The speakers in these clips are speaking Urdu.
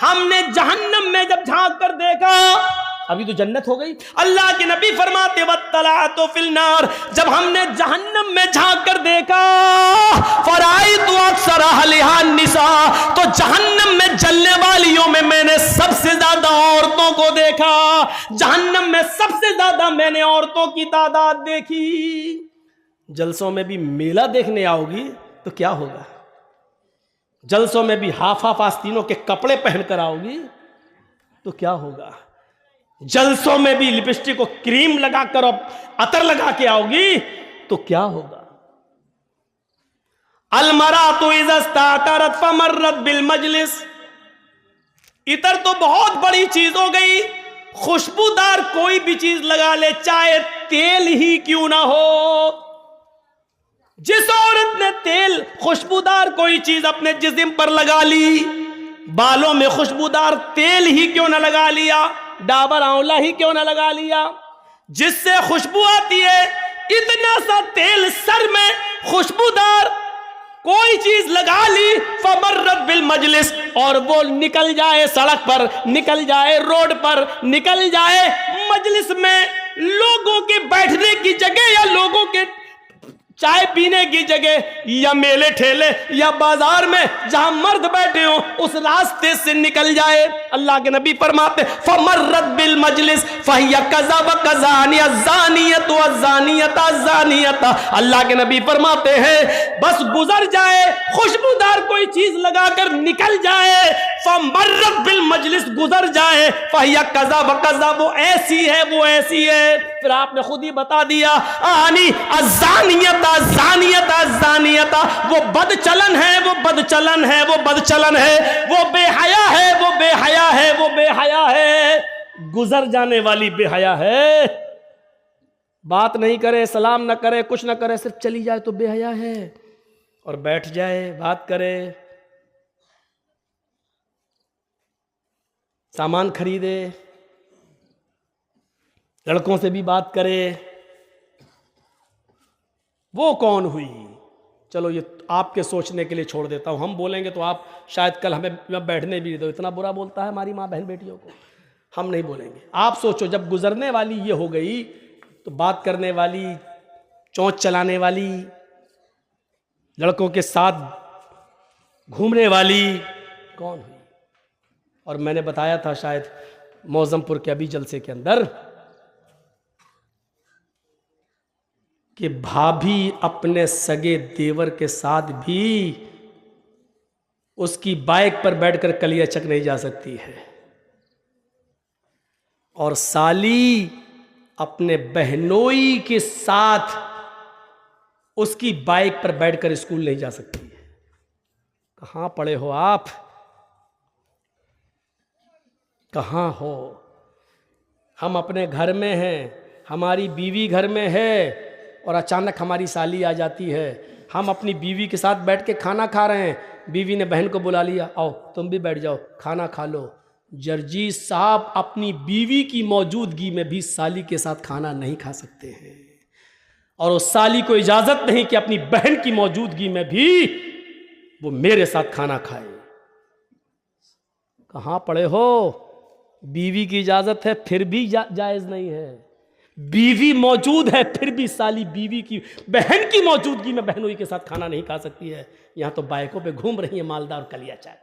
ہم نے جہنم میں جب جھانک کر دیکھا، ابھی تو جنت ہو گئی، اللہ کے نبی فرماتے وَاطَّلَعْتُ فِي النَّارِ، جب ہم نے جہنم میں جھانک کر دیکھا فَرَأَيْتُ أَكْثَرَ أَهْلِهَا النِّسَاء، تو جہنم میں جلنے والیوں میں نے سب سے زیادہ عورتوں کو دیکھا، جہنم میں سب سے زیادہ میں نے عورتوں کی تعداد دیکھی۔ جلسوں میں بھی میلہ دیکھنے آؤ گی تو کیا ہوگا؟ جلسوں میں بھی ہاف آستینوں کے کپڑے پہن کر آؤ گی تو کیا ہوگا؟ جلسوں میں بھی لپسٹک کو کریم لگا کر اور عطر لگا کے آؤ گی تو کیا ہوگا؟ المرأۃ اذا استعطرت فمرت بالمجلس، عطر تو بہت بڑی چیز ہو گئی، خوشبودار کوئی بھی چیز لگا لے، چاہے تیل ہی کیوں نہ ہو۔ جس عورت نے تیل خوشبودار کوئی چیز اپنے جسم پر لگا لی، بالوں میں خوشبودار تیل ہی کیوں نہ لگا لیا، ڈابر آنولا ہی کیوں نہ لگا لیا جس سے خوشبو آتی ہے، اتنا سا تیل سر میں خوشبودار کوئی چیز لگا لی، فمرت بالمجلس، اور وہ نکل جائے سڑک پر، نکل جائے روڈ پر، نکل جائے مجلس میں، لوگوں کے بیٹھنے کی جگہ یا لوگوں کے چائے پینے کی جگہ یا میلے ٹھیلے یا بازار میں جہاں مرد بیٹھے ہوں اس راستے سے نکل جائے، اللہ کے نبی فرماتے فمرت بالمجلس فہی کذا وکذا الزانیۃ والزانیۃ الزانیۃ، اللہ کے نبی فرماتے ہیں بس گزر جائے، خوشبودار کوئی چیز لگا کر نکل جائے، فمرت بالمجلس گزر جائے، فہی کذا وکذا، وہ ایسی ہے وہ ایسی ہے۔ پھر آپ نے خود ہی بتا دیا آنی الزانیۃ الزانیۃ الزانیۃ، وہ بد چلن ہے وہ بد چلن ہے وہ بد چلن ہے، وہ بے حیا ہے وہ بے حیا ہے وہ بے حیا ہے، گزر جانے والی بے حیا ہے، بات نہیں کرے، سلام نہ کرے، کچھ نہ کرے، صرف چلی جائے تو بے حیا ہے، اور بیٹھ جائے بات کرے، سامان خریدے، لڑکوں سے بھی بات کرے، وہ کون ہوئی؟ چلو یہ آپ کے سوچنے کے لیے چھوڑ دیتا ہوں، ہم بولیں گے تو آپ شاید کل ہمیں بیٹھنے بھی دو، اتنا برا بولتا ہے ہماری ماں بہن بیٹیوں کو، ہم نہیں بولیں گے۔ آپ سوچو جب گزرنے والی یہ ہو گئی تو بات کرنے والی، چونچ چلانے والی، لڑکوں کے ساتھ گھومنے والی کون ہوئی؟ اور میں نے بتایا تھا شاید موزم پور کے ابھی جلسے کے اندر کہ بھابھی اپنے سگے دیور کے ساتھ بھی اس کی بائک پر بیٹھ کر کلیا چک نہیں جا سکتی ہے، اور سالی اپنے بہنوئی کے ساتھ اس کی بائک پر بیٹھ کر اسکول نہیں جا سکتی ہے۔ کہاں پڑے ہو آپ؟ کہاں ہو؟ ہم اپنے گھر میں ہیں، ہماری بیوی گھر میں ہے، اور اچانک ہماری سالی آ جاتی ہے، ہم اپنی بیوی کے ساتھ بیٹھ کے کھانا کھا رہے ہیں، بیوی نے بہن کو بلا لیا، آؤ تم بھی بیٹھ جاؤ کھانا کھا لو۔ جرجیت صاحب اپنی بیوی کی موجودگی میں بھی سالی کے ساتھ کھانا نہیں کھا سکتے ہیں، اور اس سالی کو اجازت نہیں کہ اپنی بہن کی موجودگی میں بھی وہ میرے ساتھ کھانا کھائے۔ کہاں پڑے ہو؟ بیوی کی اجازت ہے پھر بھی جائز نہیں ہے، بیوی موجود ہے پھر بھی سالی بیوی کی بہن کی موجودگی میں بہنوئی کے ساتھ کھانا نہیں کھا سکتی ہے۔ یہاں تو بائکوں پہ گھوم رہی ہیں مالدار کلیا چائے۔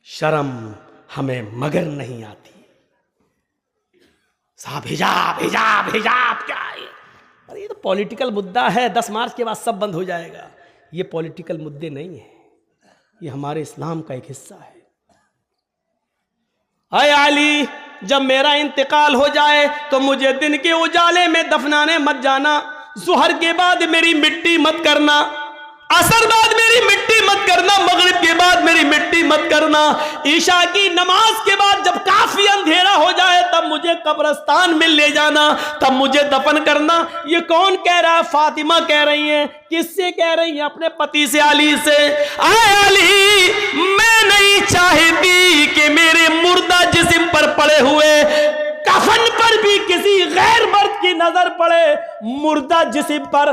شرم ہمیں مگر نہیں آتی۔ صاحب حجاب حجاب حجاب کیا ہے؟ ارے یہ تو پولیٹیکل مدعا ہے، 10 مارچ کے بعد سب بند ہو جائے گا۔ یہ پولیٹیکل مدعے نہیں ہیں، یہ ہمارے اسلام کا ایک حصہ ہے۔ اے علی، جب میرا انتقال ہو جائے تو مجھے دن کے اجالے میں دفنانے مت جانا، ظہر کے بعد میری مٹی مت کرنا، عصر بعد میری مٹی مت کرنا، مغرب کے بعد میری مٹی مت کرنا، عشاء کی نماز کے بعد جب کافی اندھیرا ہو جائے تب مجھے قبرستان میں لے جانا، تب مجھے دفن کرنا۔ یہ کون کہہ رہا ہے؟ فاطمہ کہہ رہی ہیں۔ کس سے کہہ رہی ہیں؟ اپنے پتی سے، علی سے۔ اے علی، میں نہیں چاہتی کہ میرے مردہ جسم پر پڑے ہوئے کفن پر بھی کسی غیر مرد کی نظر پڑے، مردہ جسم پر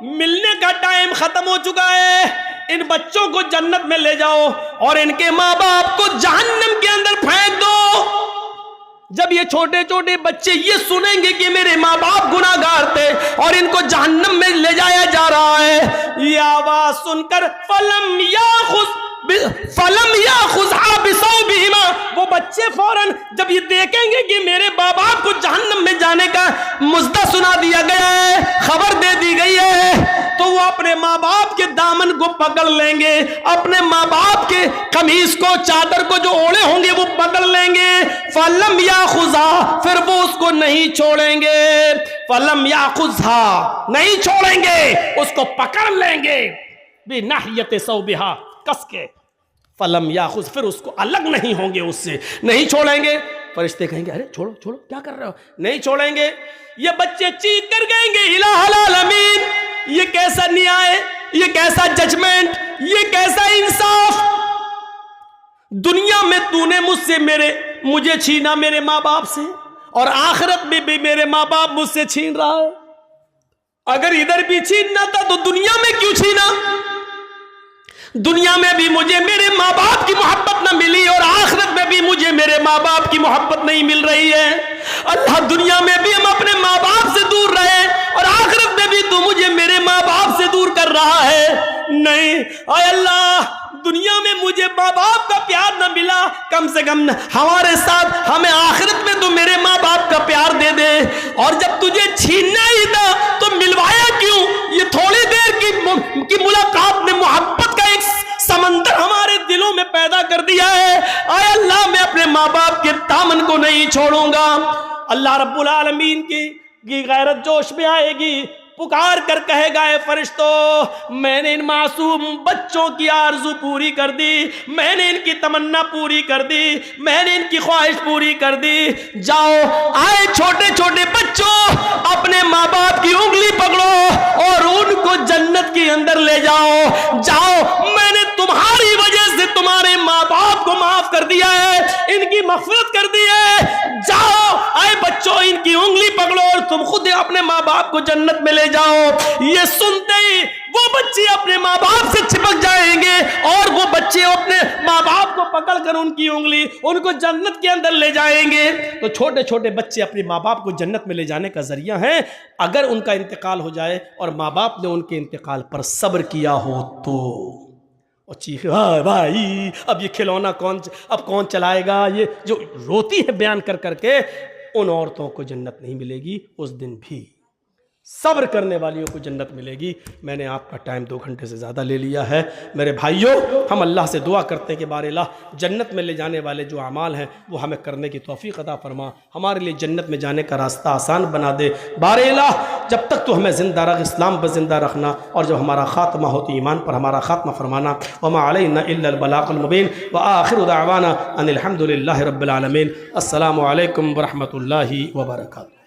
ملنے کا ٹائم ختم ہو چکا ہے، ان بچوں کو جنت میں لے جاؤ اور ان کے ماں باپ کو جہنم کے اندر پھینک دو۔ جب یہ چھوٹے چھوٹے بچے یہ سنیں گے کہ میرے ماں باپ گناہگار تھے اور ان کو جہنم میں لے جایا جا رہا ہے، یہ آواز سن کر فلم یاخذھا بثوبہما، وہ بچے فوراً جب یہ دیکھیں گے کہ میرے ماں باپ کو جہنم میں جانے کا مژدہ سنا دیا گیا ہے، خبر دے دی گئی ہے، تو وہ اپنے ماں باپ کے دامن کو پکڑ لیں گے، اپنے ماں باپ کے قمیص کو، چادر کو جو اوڑے ہوں گے وہ پکڑ لیں گے۔ فلم یاخذھا، پھر وہ اس کو نہیں چھوڑیں گے، فلم یاخذھا، نہیں چھوڑیں گے، اس کو پکڑ لیں گے بناحیۃ ثوبہا، کس کے، فلم یاخذ، پھر اس کو الگ نہیں ہوں گے، اس سے نہیں چھوڑیں گے۔ فرشتے کہیں گے ارے چھوڑو چھوڑو، کیا کر رہے ہو، نہیں چھوڑیں گے۔ یہ بچے چیخ کر کہیں گے الہ العالمین، یہ کیسا نیائے، یہ کیسا ججمنٹ، یہ کیسا انصاف، دنیا میں تو نے مجھ سے مجھے چھینا میرے ماں باپ سے، اور آخرت میں بھی میرے ماں باپ مجھ سے چھین رہا ہے، اگر ادھر بھی چھیننا تھا تو دنیا میں کیوں چھینا؟ دنیا میں بھی مجھے میرے ماں باپ کی محبت نہ ملی اور آخرت میں بھی مجھے میرے ماں باپ کی محبت نہیں مل رہی ہے، اللہ دنیا میں بھی ہم اپنے ماں باپ سے دور رہے اور آخرت میں بھی تو مجھے میرے ماں باپ سے دور کر رہا ہے، نہیں اے اللہ، دنیا میں مجھے ماں باپ کا پیار نہ ملا، کم سے کم ہمارے ساتھ ہمیں آخرت میں تو میرے ماں باپ کا پیار دے دے، اور جب تجھے چھیننا ہی تھا تو ملوایا کیوں؟ یہ تھوڑی دیر کی ملاقات نے محبت کا ایک سمندر ہمارے دلوں میں پیدا کر دیا ہے۔ اے اللہ، میں اپنے ماں باپ کے دامن کو نہیں چھوڑوں گا۔ اللہ رب العالمین کی غیرت جوش میں آئے گی، پکار کر کہے گا اے فرشتوں، میں نے ان معصوم بچوں کی آرزو پوری کر دی، میں نے ان کی تمنا پوری کر دی، میں نے ان کی خواہش پوری کر دی، جاؤ آئے چھوٹے چھوٹے بچوں، اپنے ماں باپ کی انگلی پکڑو اور ان کو جنت کے اندر لے جاؤ، جاؤ، میں نے تمہاری وجہ سے تمہارے ماں باپ کو معاف کر دیا ہے، ان کی مغفرت کر دی ہے، جاؤ آئے بچوں، ان کی انگلی پکڑو اور تم خود اپنے ماں باپ کو جنت میں لے جاؤ۔ یہ سنتے ہی وہ بچے اپنے ماں باپ سے چپک جائیں گے اور وہ بچے اپنے ماں باپ کو پکڑ کر ان کی انگلی ان کو جنت کے اندر لے جائیں گے۔ تو چھوٹے چھوٹے بچے اپنے ماں باپ کو جنت میں لے جانے کا ذریعہ ہیں، اگر ان کا انتقال ہو جائے اور ماں باپ نے ان کے انتقال پر صبر کیا ہو تو، اور چیخے ہاں بھائی اب یہ کھلونا کون چلائے گا، یہ جو روتی ہے بیان کر کر کے، ان عورتوں کو جنت نہیں ملے گی اس دن بھی، صبر کرنے والیوں کو جنت ملے گی۔ میں نے آپ کا ٹائم 2 گھنٹے سے زیادہ لے لیا ہے میرے بھائیوں، ہم اللہ سے دعا کرتے ہیں کہ بار الہ جنت میں لے جانے والے جو اعمال ہیں وہ ہمیں کرنے کی توفیق عطا فرما، ہمارے لیے جنت میں جانے کا راستہ آسان بنا دے۔ بار الہ جب تک تو ہمیں زندہ رکھ، اسلام پر زندہ رکھنا، اور جب ہمارا خاتمہ ہو تو ایمان پر ہمارا خاتمہ فرمانا۔ وما علینا الا البلاغ المبین، وآخر دعوانا ان الحمد للہ رب العالمین۔ السلام علیکم ورحمۃ اللہ وبرکاتہ۔